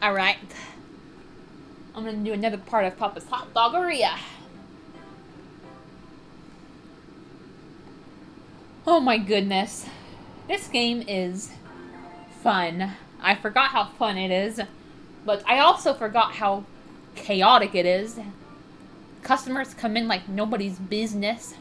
Alright. I'm gonna do another part of Papa's Hot Doggeria. Oh my goodness. This game is fun. I forgot how fun it is, but I also forgot how chaotic it is. Customers come in like nobody's business.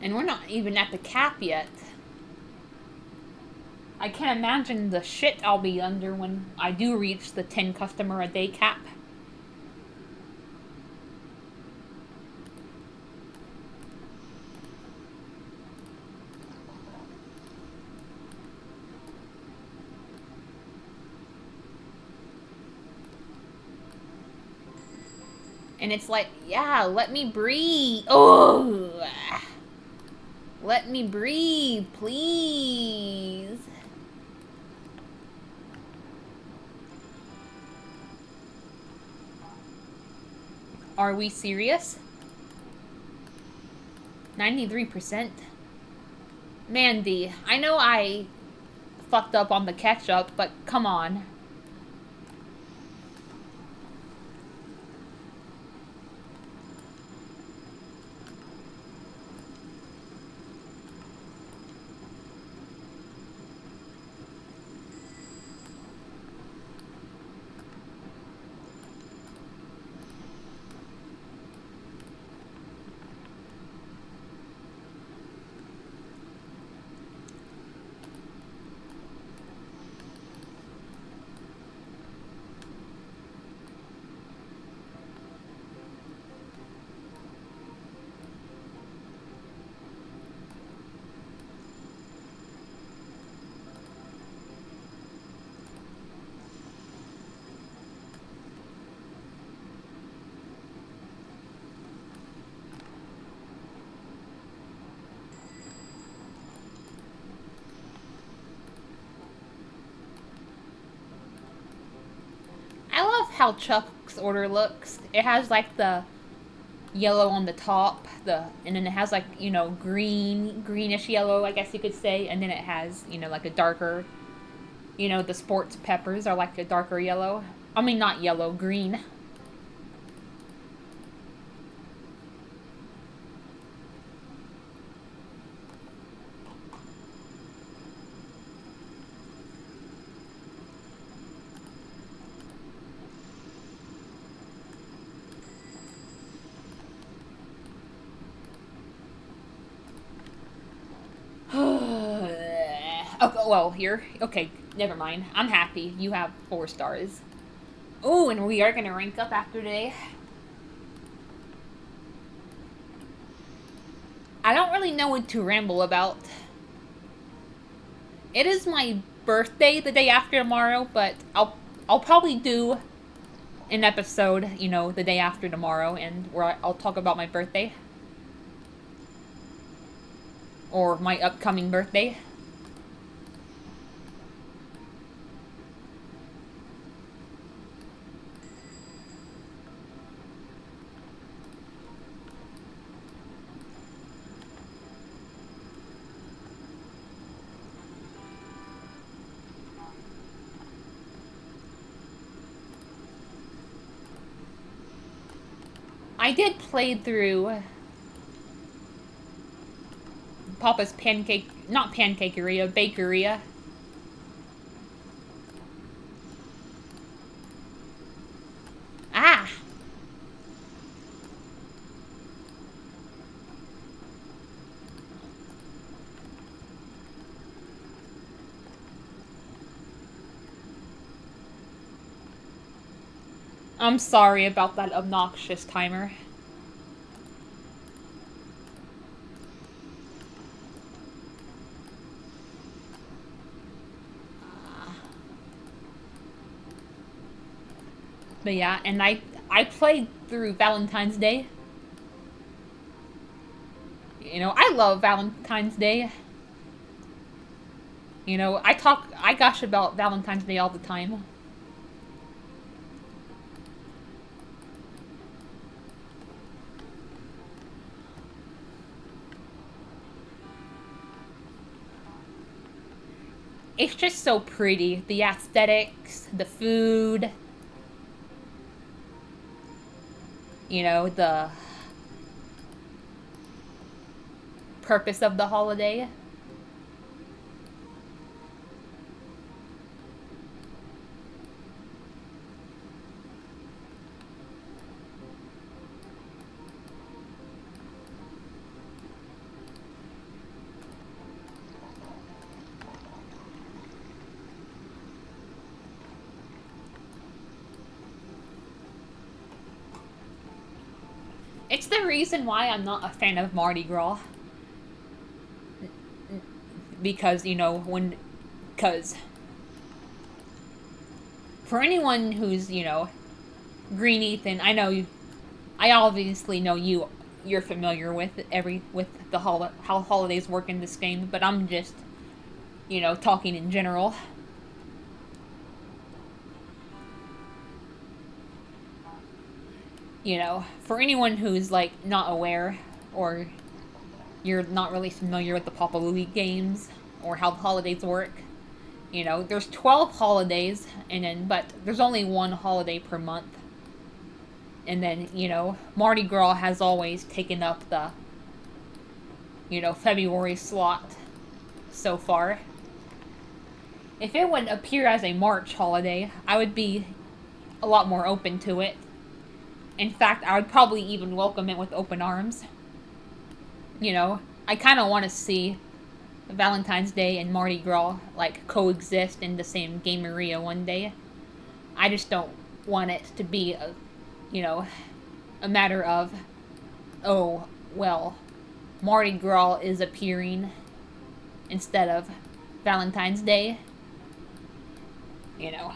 And we're not even at the cap yet. I can't imagine the shit I'll be under when I do reach the 10 customer a day cap. And it's like, yeah, let me breathe. Oh, let me breathe, please. Are we serious? 93%? Mandy, I know I fucked up on the ketchup, but come on. I love how Chuck's order looks. It has like the yellow on the top, and then it has like, you know, greenish yellow, I guess you could say, and then it has, you know, like a darker, you know, the sports peppers are like a darker yellow. I mean, not yellow, green. Okay, well, here. Okay, never mind. I'm happy. You have 4 stars. Oh, and we are going to rank up after today. I don't really know what to ramble about. It is my birthday the day after tomorrow, but I'll probably do an episode, you know, the day after tomorrow, and where I'll talk about my birthday. Or my upcoming birthday. I did play through Papa's Pancake, not Pancakeria, Bakeria. Ah! I'm sorry about that obnoxious timer. But yeah, and I played through Valentine's Day. You know, I love Valentine's Day. You know, I gush about Valentine's Day all the time. It's just so pretty. The aesthetics, the food, you know, the purpose of the holiday. It's the reason why I'm not a fan of Mardi Gras. Because, you know, because for anyone who's, you know, Green Ethan, I obviously know you're familiar with how holidays work in this game, but I'm just, you know, talking in general. You know, for anyone who's like not aware, or you're not really familiar with the Papa Louie games or how the holidays work, you know, there's 12 holidays, but there's only one holiday per month. And then, you know, Mardi Gras has always taken up the, you know, February slot so far. If it would appear as a March holiday, I would be a lot more open to it. In fact, I would probably even welcome it with open arms. You know, I kind of want to see Valentine's Day and Mardi Gras, like, coexist in the same game area one day. I just don't want it to be, you know, a matter of, oh, well, Mardi Gras is appearing instead of Valentine's Day. You know.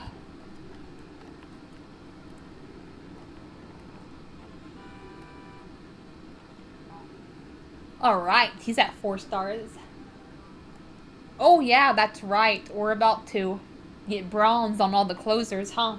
Alright, he's at 4 stars. Oh yeah, that's right. We're about to get bronze on all the closers, huh?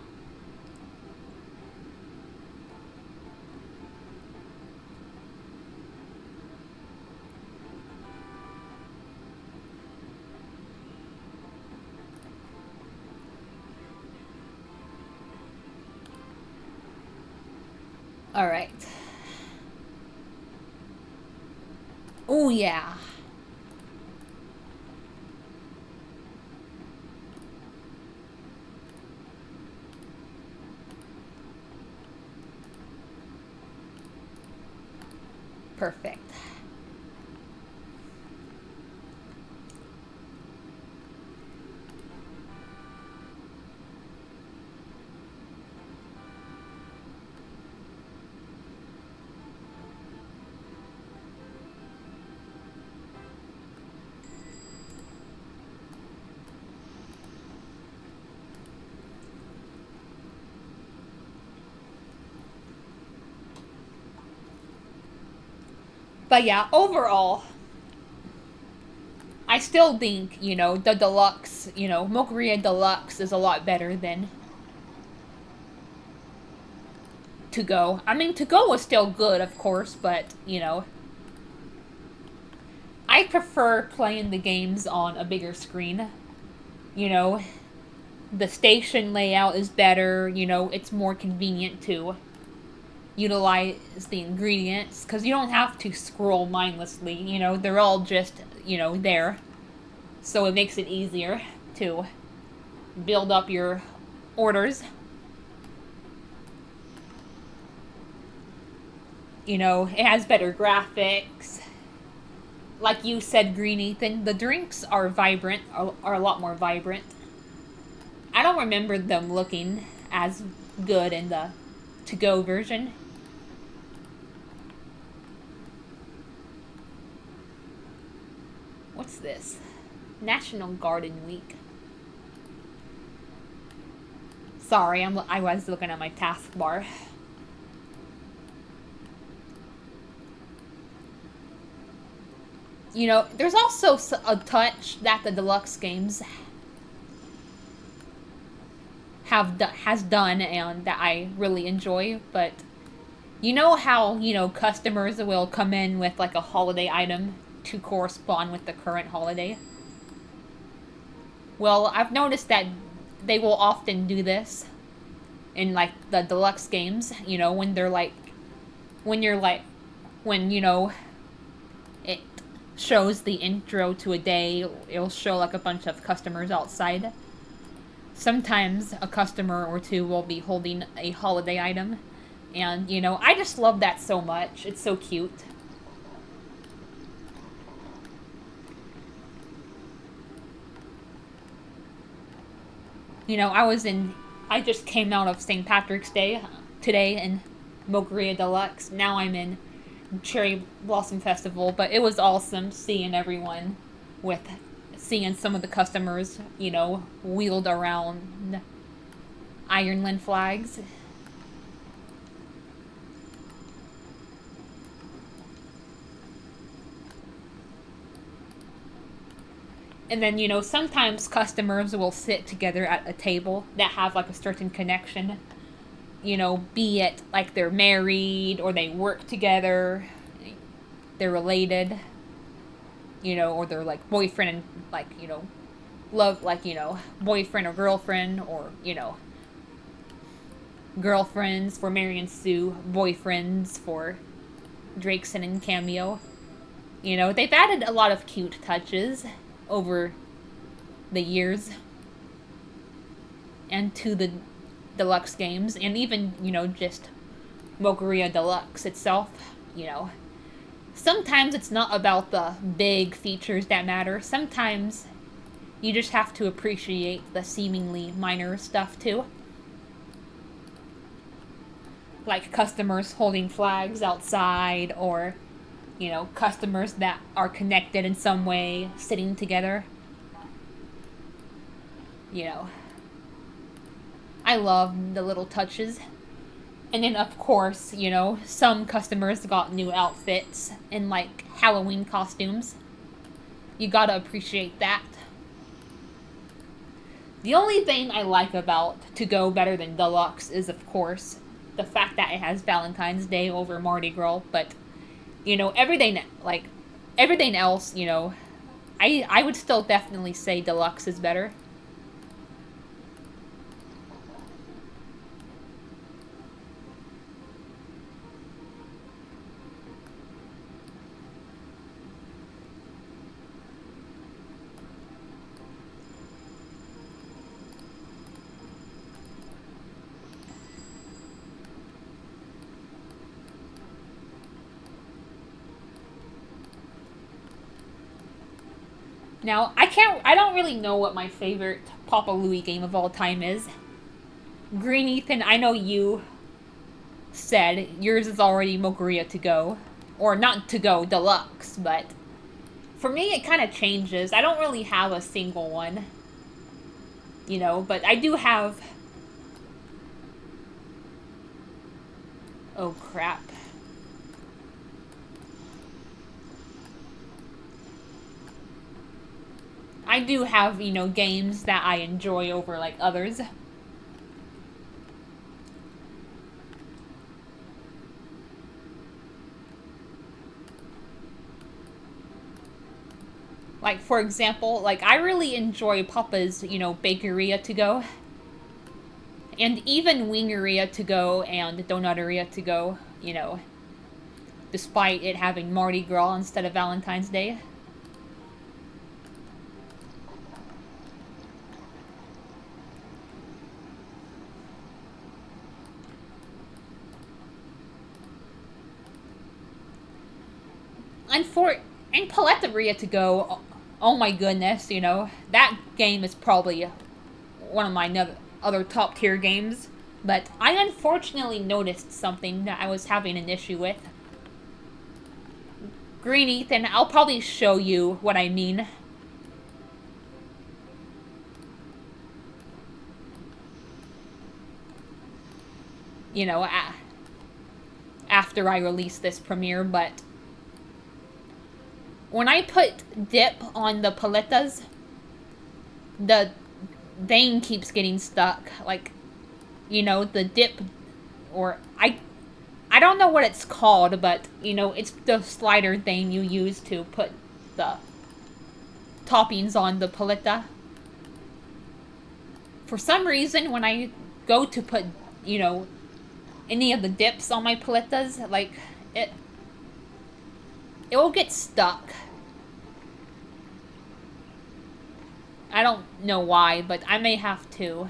Alright. Oh yeah. Perfect. But yeah, overall, I still think, you know, the deluxe, you know, Doggeria Deluxe is a lot better than To Go. I mean, To Go was still good, of course, but, you know, I prefer playing the games on a bigger screen. You know, the station layout is better, you know, it's more convenient too. utilize the ingredients, because you don't have to scroll mindlessly, you know, they're all just, you know, there. So it makes it easier to build up your orders. You know, it has better graphics. Like you said, Green Ethan, the drinks are vibrant, are a lot more vibrant. I don't remember them looking as good in the to-go version. What's this? National Garden Week. Sorry, I was looking at my taskbar. You know, there's also a touch that the deluxe games has done and that I really enjoy, but you know how, you know, customers will come in with like a holiday item to correspond with the current holiday? Well, I've noticed that they will often do this in like the deluxe games, you know, when they're like when you're like when, you know, it shows the intro to a day, it'll show like a bunch of customers outside. Sometimes a customer or two will be holding a holiday item. And, you know, I just love that so much. It's so cute. You know, I just came out of St. Patrick's Day today in Doggeria Deluxe. Now I'm in Cherry Blossom Festival, but it was awesome seeing everyone seeing some of the customers, you know, wheeled around Ireland flags. And then, you know, sometimes customers will sit together at a table that have like a certain connection. You know, be it like they're married or they work together, they're related, you know, or they're like boyfriend and like, you know, love, like, you know, boyfriend or girlfriend, or, you know, girlfriends for Mary and Sue, boyfriends for Drakeson and Cameo. You know, they've added a lot of cute touches over the years and to the deluxe games, and even, you know, just Doggeria Deluxe itself, you know. Sometimes it's not about the big features that matter. Sometimes you just have to appreciate the seemingly minor stuff too. Like customers holding flags outside, or, you know, customers that are connected in some way, sitting together. You know, I love the little touches. And then, of course, you know, some customers got new outfits in, like, Halloween costumes. You gotta appreciate that. The only thing I like about To Go better than Deluxe is, of course, the fact that it has Valentine's Day over Mardi Gras. But, you know, everything else, you know, I would still definitely say Deluxe is better. Now, I don't really know what my favorite Papa Louie game of all time is. Green Ethan, I know you said yours is already Doggeria To Go. Or not To Go Deluxe, but for me it kind of changes. I don't really have a single one. You know, but I do have... Oh, crap. I do have, you know, games that I enjoy over, like, others. Like, for example, like, I really enjoy Papa's, you know, Bakeria To Go. And even Wingeria to go and Donuteria to go, you know, despite it having Mardi Gras instead of Valentine's Day. And Paletteria to go, oh my goodness, you know, that game is probably one of my other top tier games. But I unfortunately noticed something that I was having an issue with. Green Ethan, I'll probably show you what I mean. You know, after I release this premiere, but when I put dip on the paletas, the vein keeps getting stuck. Like, you know, the dip, or I don't know what it's called, but, you know, it's the slider thing you use to put the toppings on the paleta. For some reason, when I go to put, you know, any of the dips on my paletas, like, it will get stuck. I don't know why, but I may have to,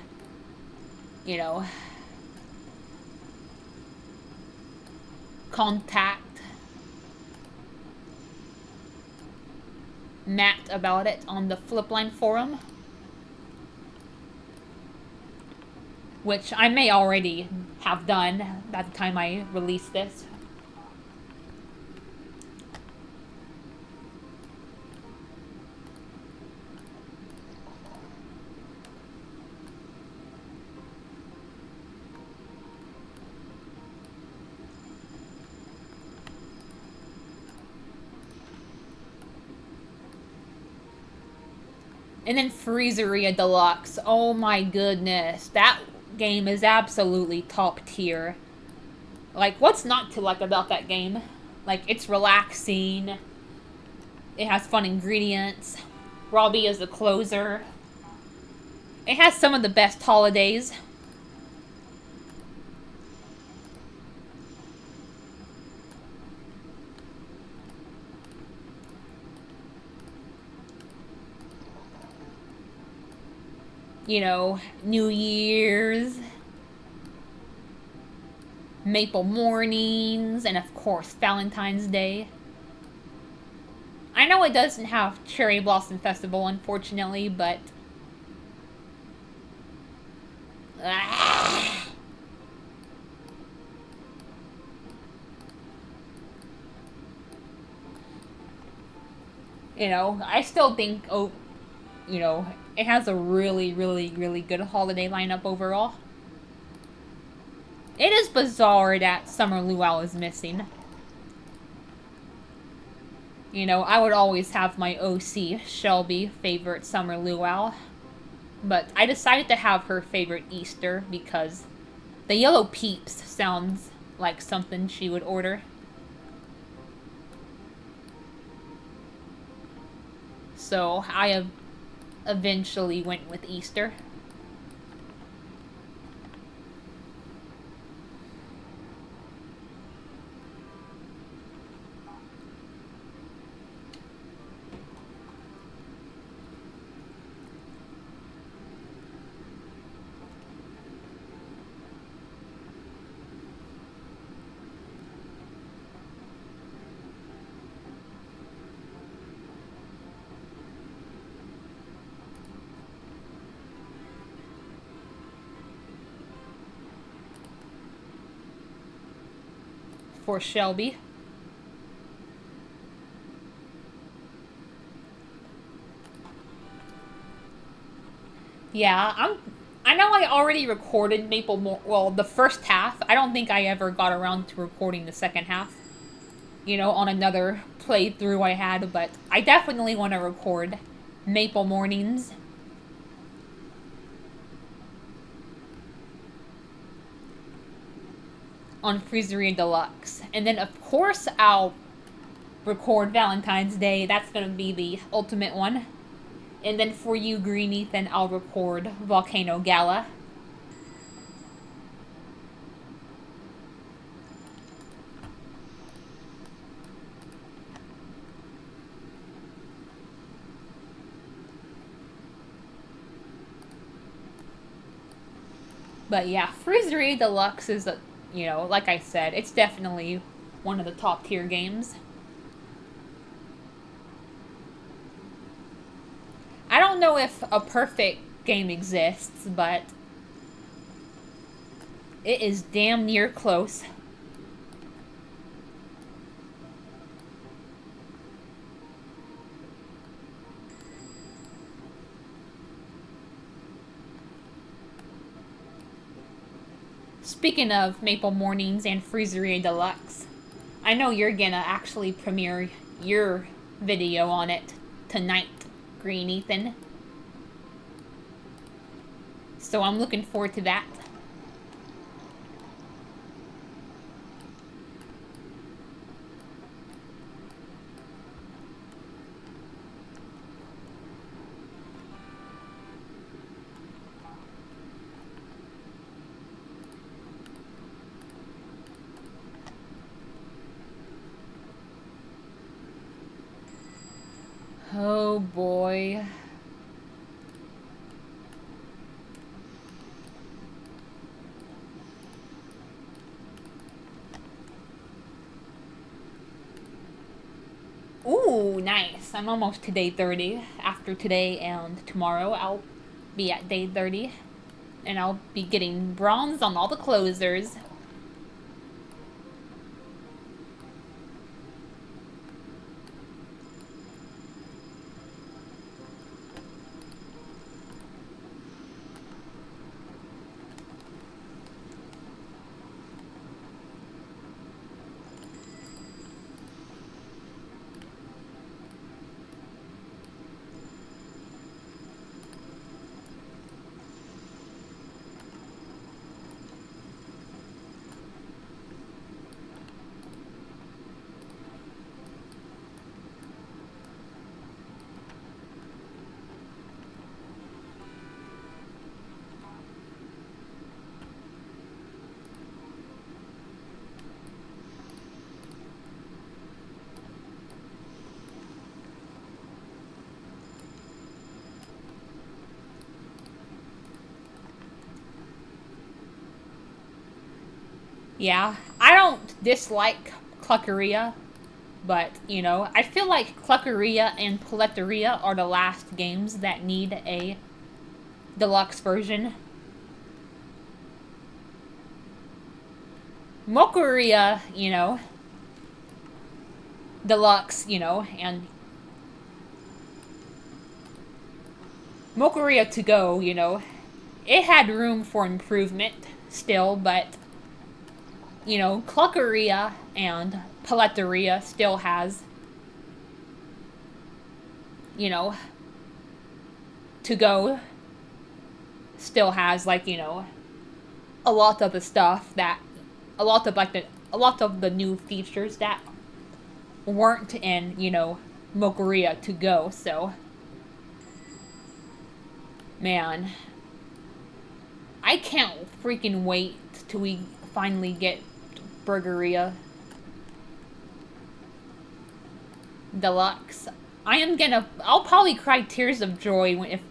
you know, contact Matt about it on the Flipline forum, which I may already have done by the time I release this. And then Freezeria Deluxe. Oh my goodness. That game is absolutely top tier. Like, what's not to like about that game? Like, it's relaxing. It has fun ingredients. Robbie is the closer. It has some of the best holidays. You know, New Year's, Maple Mornings, and of course, Valentine's Day. I know it doesn't have Cherry Blossom Festival, unfortunately, but you know, I still think, oh, you know, it has a really, really, really good holiday lineup overall. It is bizarre that Summer Luau is missing. You know, I would always have my OC Shelby favorite Summer Luau, but I decided to have her favorite Easter because the Yellow Peeps sounds like something she would order. So I have eventually went with Easter. For Shelby. Yeah, I know I already recorded well, the first half. I don't think I ever got around to recording the second half. You know, on another playthrough I had, but I definitely want to record Maple Mornings. On Freezeria Deluxe. And then, of course, I'll record Valentine's Day. That's going to be the ultimate one. And then for you, Green Ethan, I'll record Volcano Gala. But yeah, Frizzeria Deluxe is a, like I said, it's definitely one of the top tier games. I don't know if a perfect game exists, but it is damn near close. Speaking of Maple Mornings and Freezeria Deluxe, I know you're gonna actually premiere your video on it tonight, Green Ethan. So I'm looking forward to that. Oh boy. Ooh, nice. I'm almost to day 30. After today and tomorrow, I'll be at day 30. And I'll be getting bronze on all the closers. Yeah, I don't dislike Cluckeria, but, I feel like Cluckeria and Paletteria are the last games that need a deluxe version. Mokuria, deluxe, and Mokuria to go, it had room for improvement still, but, Cluckeria and Paletteria still has, you know, to go still has, like, a lot of the stuff that, a lot of the new features that weren't in, Mokuria to go, so, man, I can't freaking wait till we finally get Burgeria Deluxe. I'll probably cry tears of joy if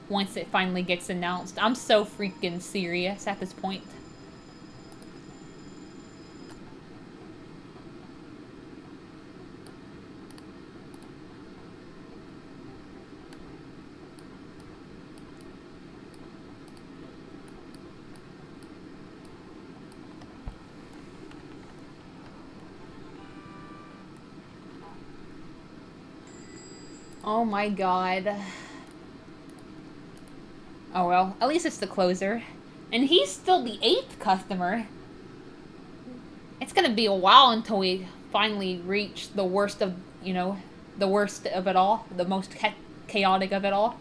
once it finally gets announced. I'm so freaking serious at this point. Oh my god. Oh well, at least it's the closer. And he's still the 8th customer. It's gonna be a while until we finally reach the worst of, the worst of it all. The most chaotic of it all.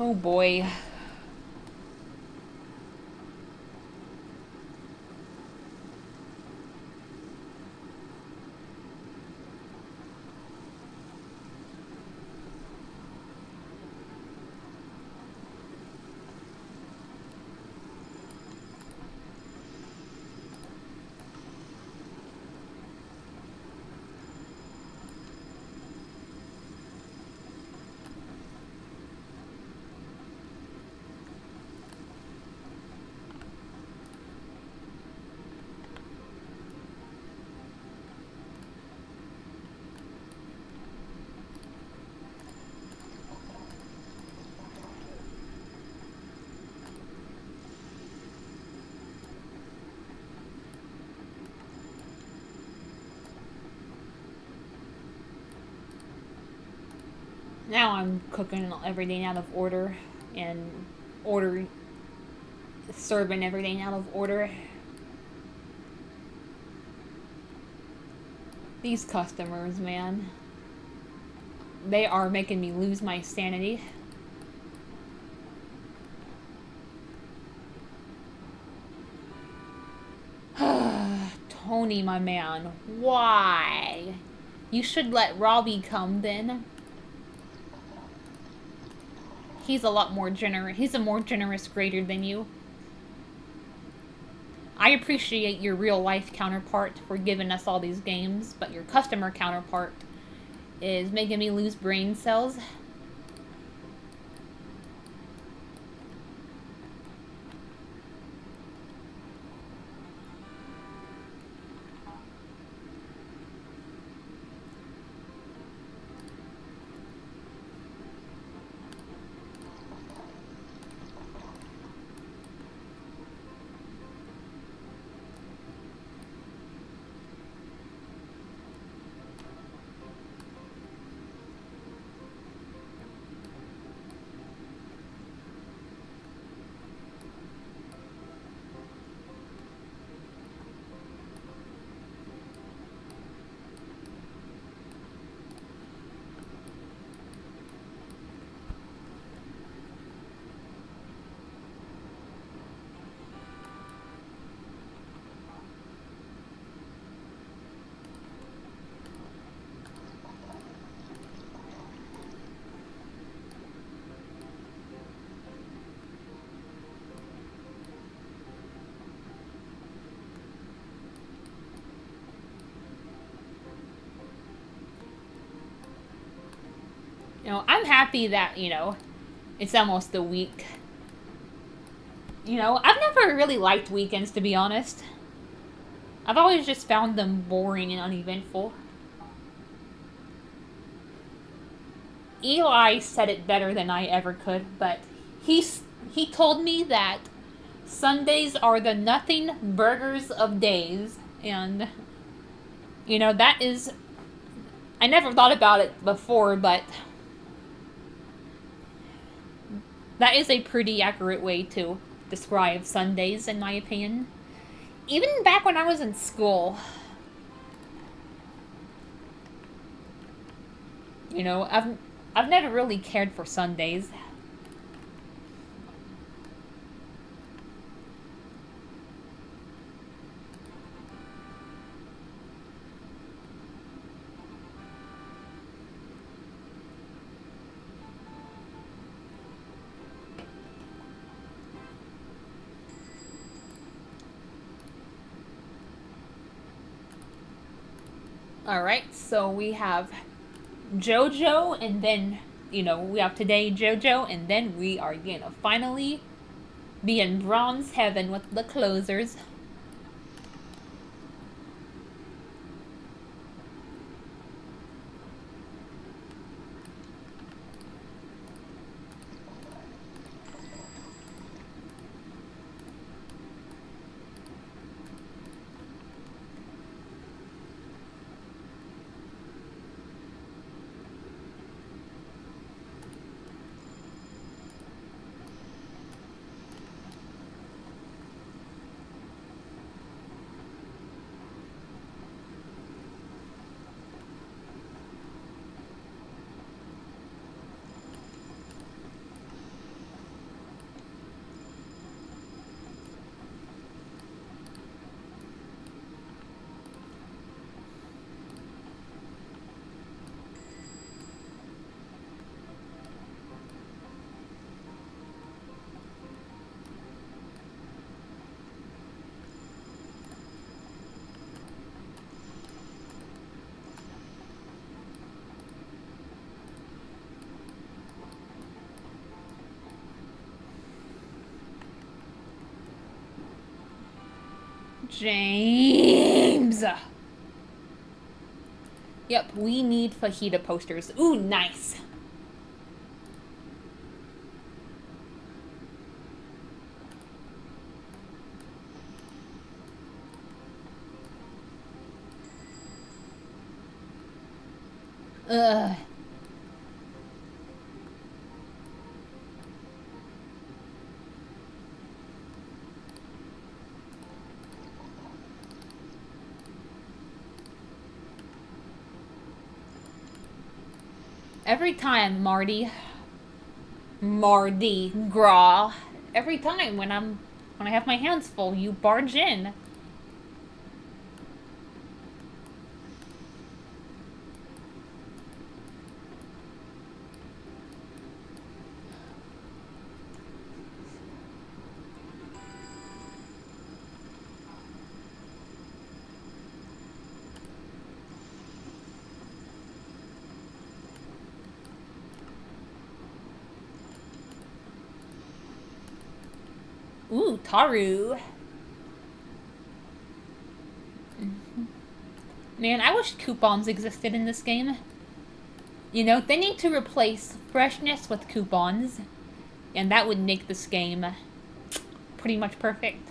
Oh boy. Now I'm cooking everything out of order and order serving everything out of order. These customers, man. They are making me lose my sanity. Tony, my man. Why? You should let Robbie come then. He's a lot more generous. He's a more generous grader than you. I appreciate your real life counterpart for giving us all these games, but your customer counterpart is making me lose brain cells. I'm happy that, it's almost the week. I've never really liked weekends, to be honest. I've always just found them boring and uneventful. Eli said it better than I ever could, but he told me that Sundays are the nothing burgers of days, and that is, I never thought about it before, but that is a pretty accurate way to describe Sundays, in my opinion. Even back when I was in school, I've never really cared for Sundays. Alright, so we have JoJo, and then, we have today JoJo, and then we are gonna finally be in bronze heaven with the closers. James! Yep, we need fajita posters. Ooh, nice. Ugh. Every time, Mardi Gras. Every time when I have my hands full, you barge in. Ooh, Taru. Man, I wish coupons existed in this game. You know, they need to replace freshness with coupons, and that would make this game pretty much perfect.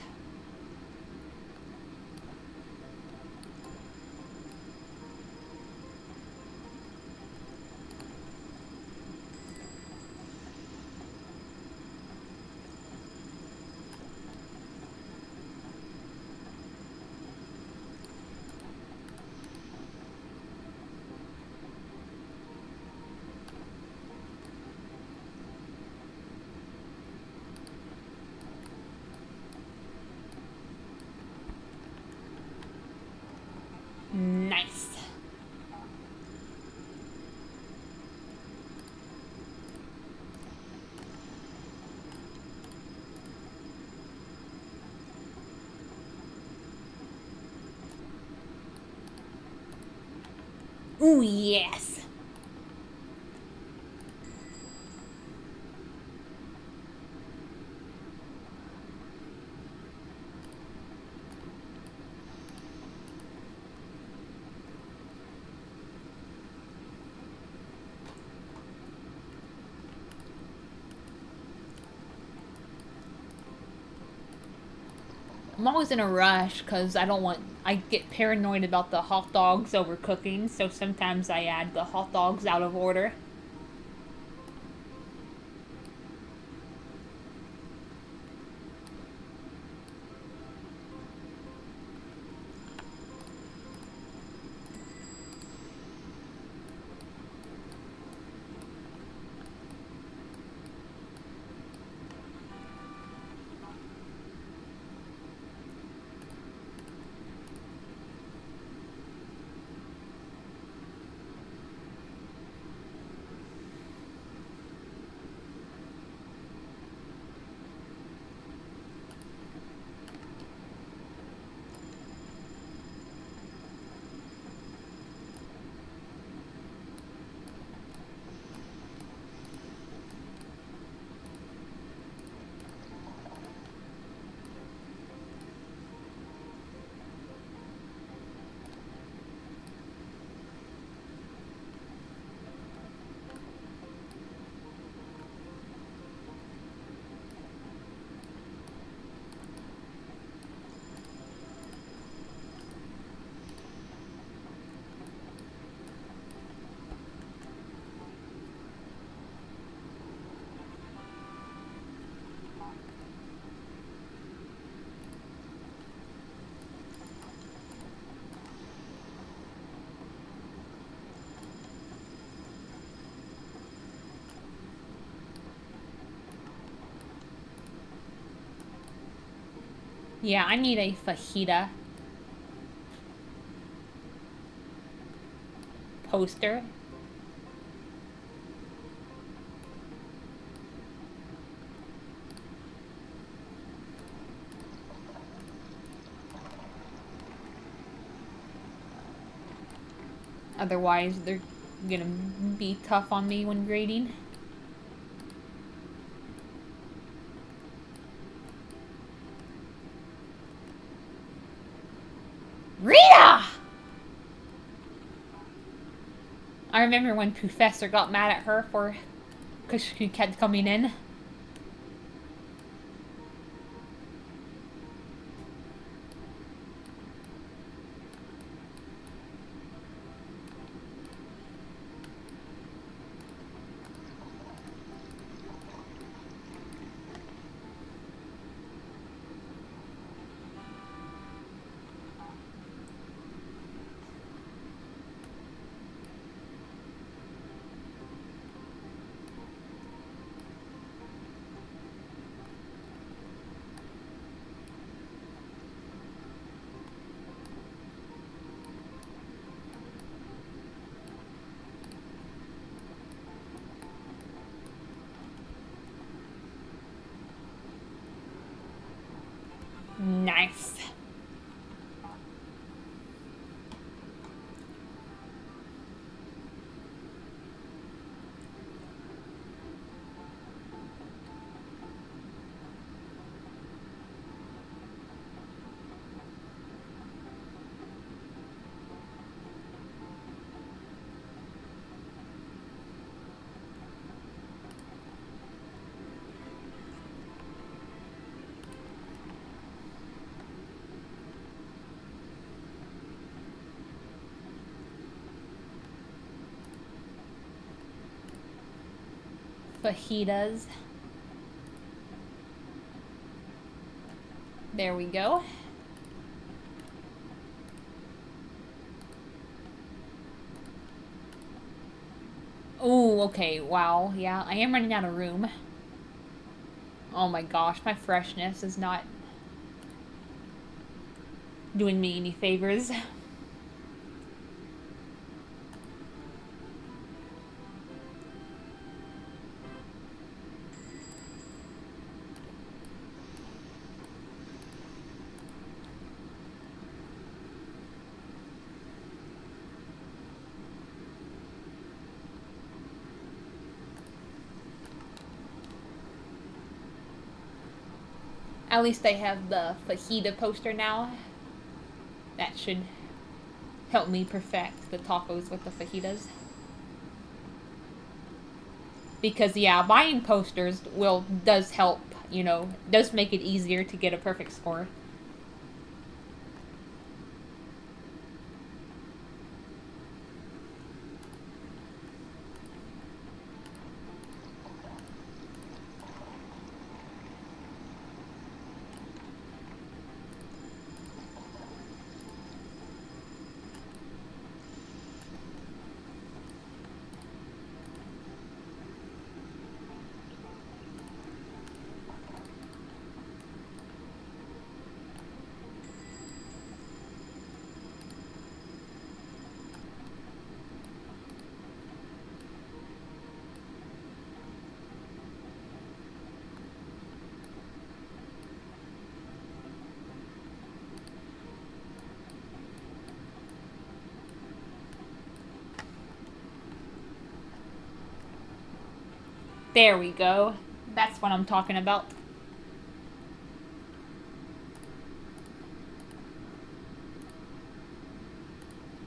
Nice. Ooh, yes. I'm always in a rush because I get paranoid about the hot dogs overcooking, so sometimes I add the hot dogs out of order. Yeah, I need a fajita poster. Otherwise, they're gonna be tough on me when grading. I remember when Professor got mad at her for because she kept coming in. Nice. Fajitas. There we go. Oh, okay. Wow. Yeah, I am running out of room. Oh my gosh, my freshness is not doing me any favors. At least I have the fajita poster now. That should help me perfect the tacos with the fajitas. Because yeah, buying posters does help, does make it easier to get a perfect score. There we go. That's what I'm talking about.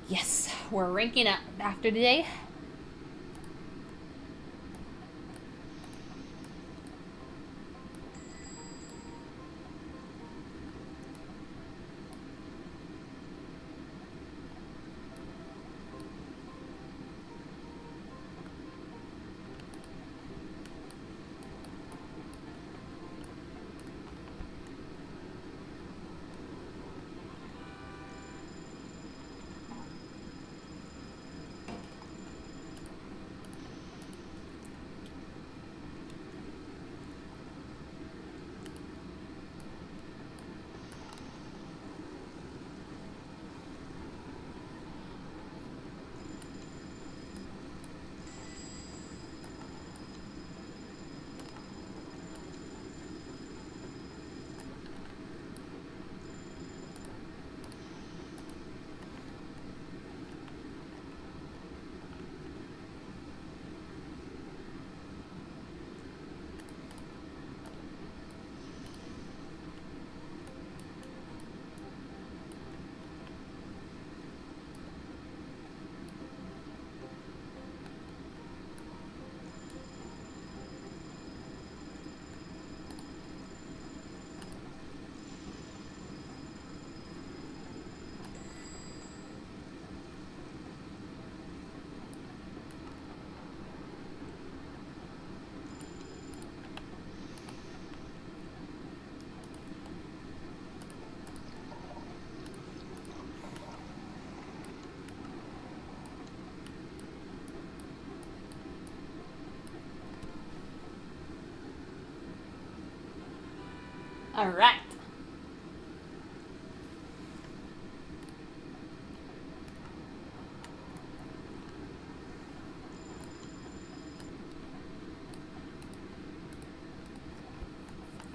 Yes, we're ranking up after today. Alright.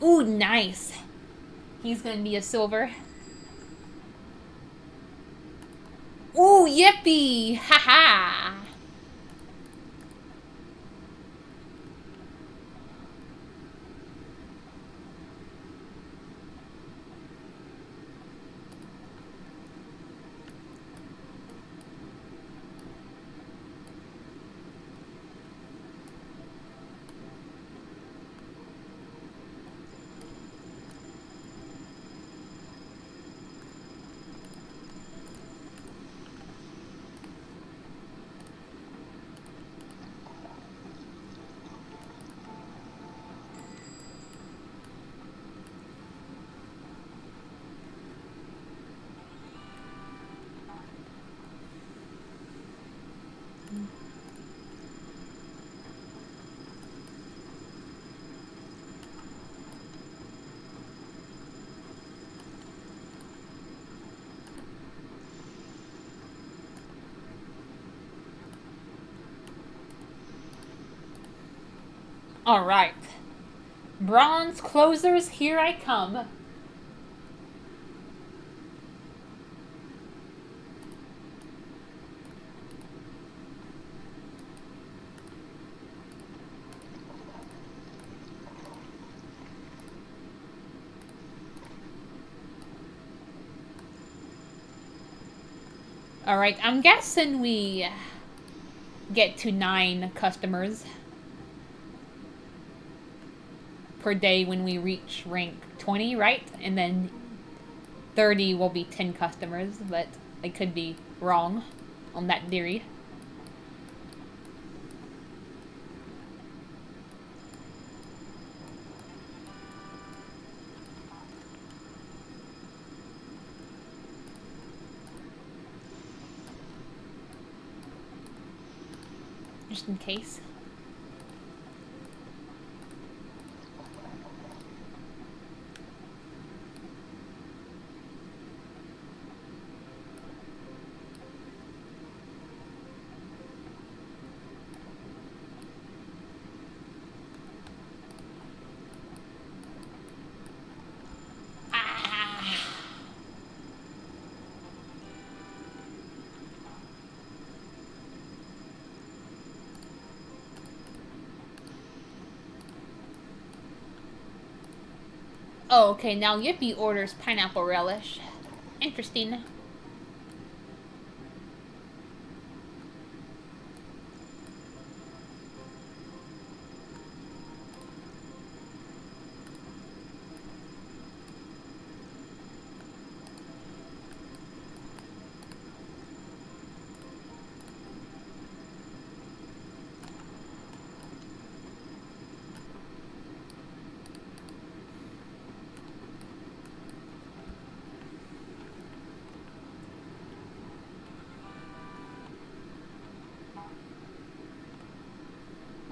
Ooh, nice. He's gonna be a silver. Ooh, yippee! Haha! Alright. Bronze closers, here I come. Alright, I'm guessing we get to 9 customers per day when we reach rank 20, right? And then 30 will be 10 customers, but I could be wrong on that theory. Just in case. Oh, okay, now Yippee orders pineapple relish. Interesting.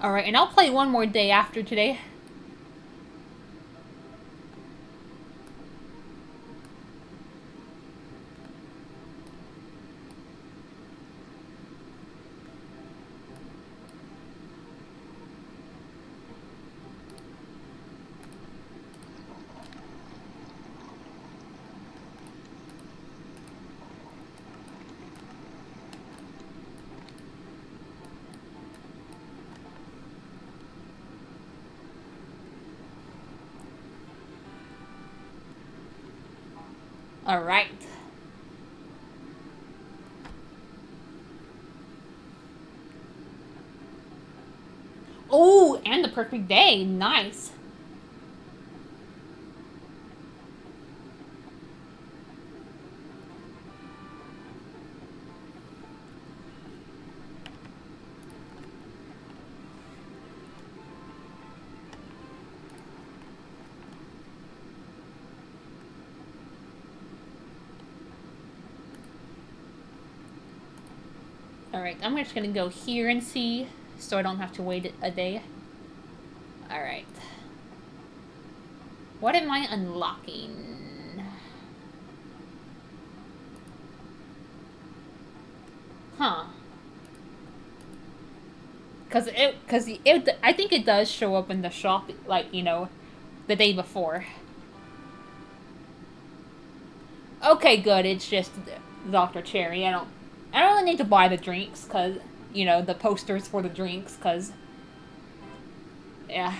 Alright, and I'll play one more day after today. Alright. Oh, and the perfect day. Nice. Alright, I'm just gonna go here and see, so I don't have to wait a day. Alright. What am I unlocking? Huh. Cause I think it does show up in the shop, like, you know, the day before. Okay, good. It's just Dr. Cherry. I don't really need to buy the drinks, cause, you know, the posters for the drinks, cause, yeah.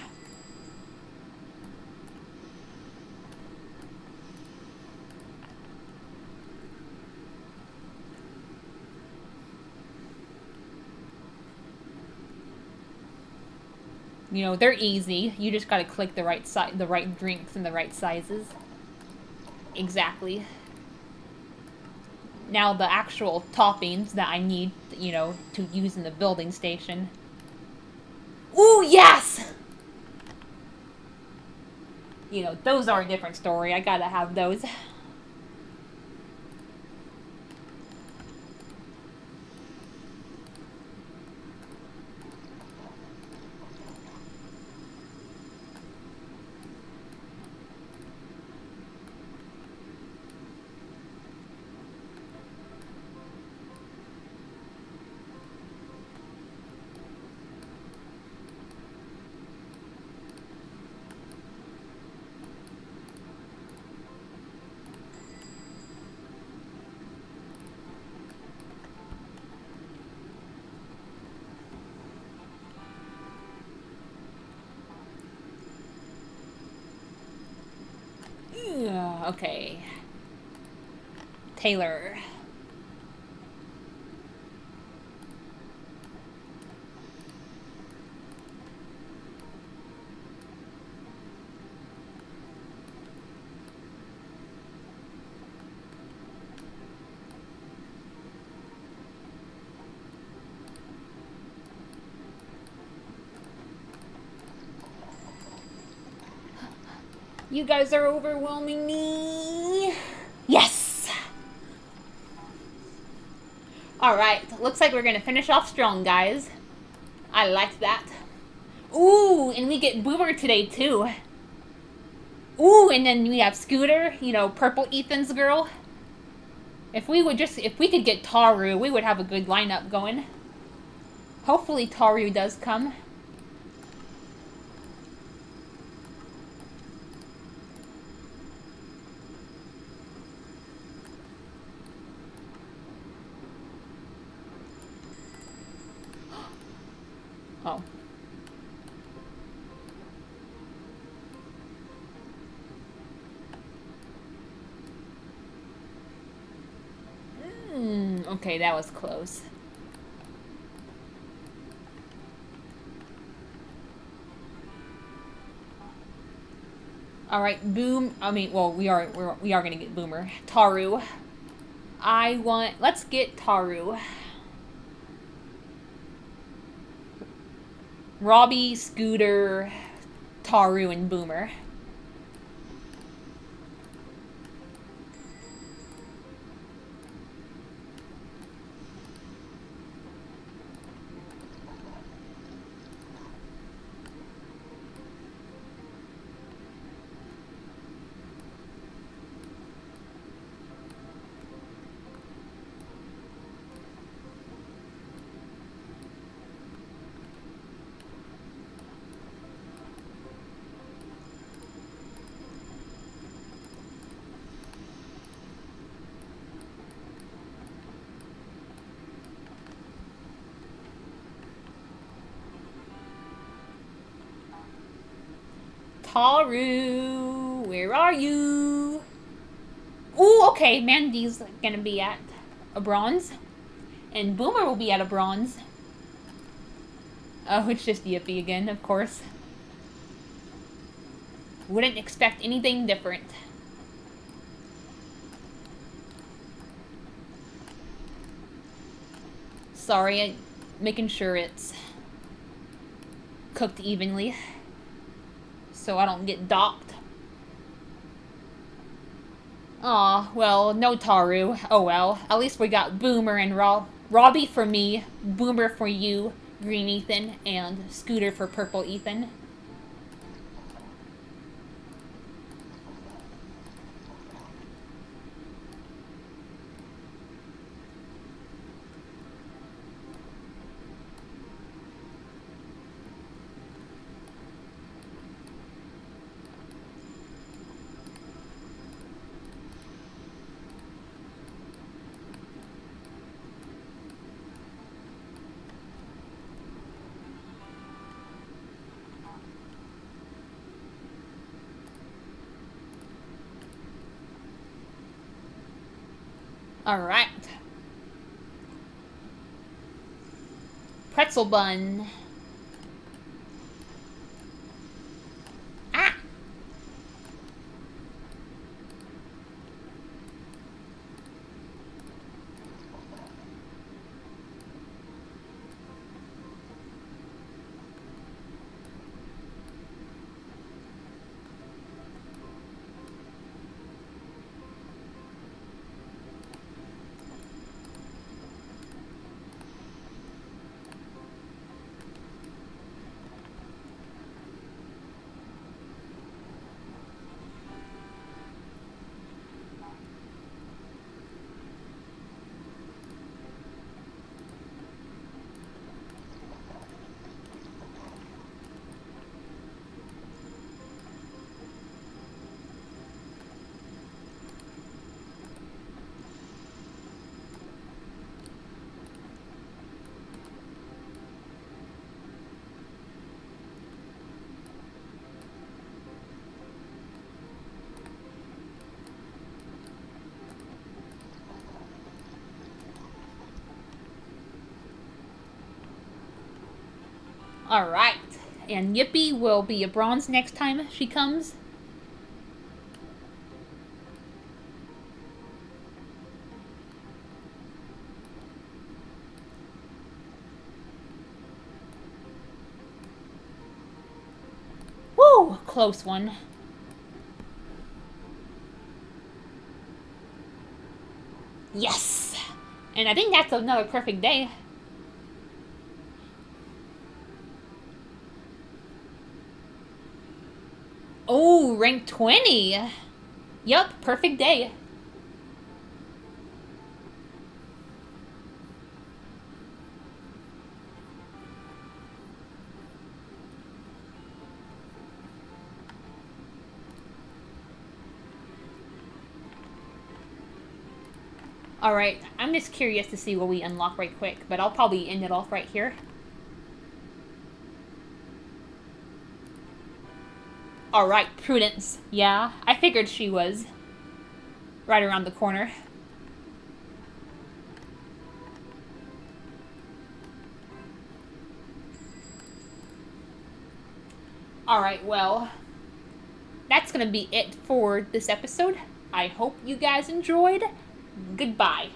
You know, they're easy. You just gotta click the right drinks in the right sizes. Exactly. Now the actual toppings that I need, you know, to use in the building station. Ooh, yes! You know, those are a different story. I gotta have those. Yeah, okay. Taylor. You guys are overwhelming me. Yes! Alright, looks like we're gonna finish off strong, guys. I like that. Ooh, and we get Boomer today, too. Ooh, and then we have Scooter, you know, Purple Ethan's girl. If we could get Taru, we would have a good lineup going. Hopefully Taru does come. Oh. Okay, that was close. All right, we are gonna get Boomer. Taru. Let's get Taru. Robbie, Scooter, Taru, and Boomer. Taru, where are you? Ooh, okay, Mandy's gonna be at a bronze. And Boomer will be at a bronze. Oh, it's just Yippee again, of course. Wouldn't expect anything different. Sorry, I'm making sure it's cooked evenly so I don't get docked. Aw, well, no Taru. Oh well. At least we got Boomer and Robbie for me, Boomer for you, Green Ethan, and Scooter for Purple Ethan. Alright. Pretzel bun. Ah! Alright. And Yippee will be a bronze next time she comes. Woo! Close one. Yes! And I think that's another perfect day. Oh, rank 20. Yup, perfect day. Alright, I'm just curious to see what we unlock right quick, but I'll probably end it off right here. Alright, Prudence. Yeah, I figured she was right around the corner. Alright, well, that's gonna be it for this episode. I hope you guys enjoyed. Goodbye.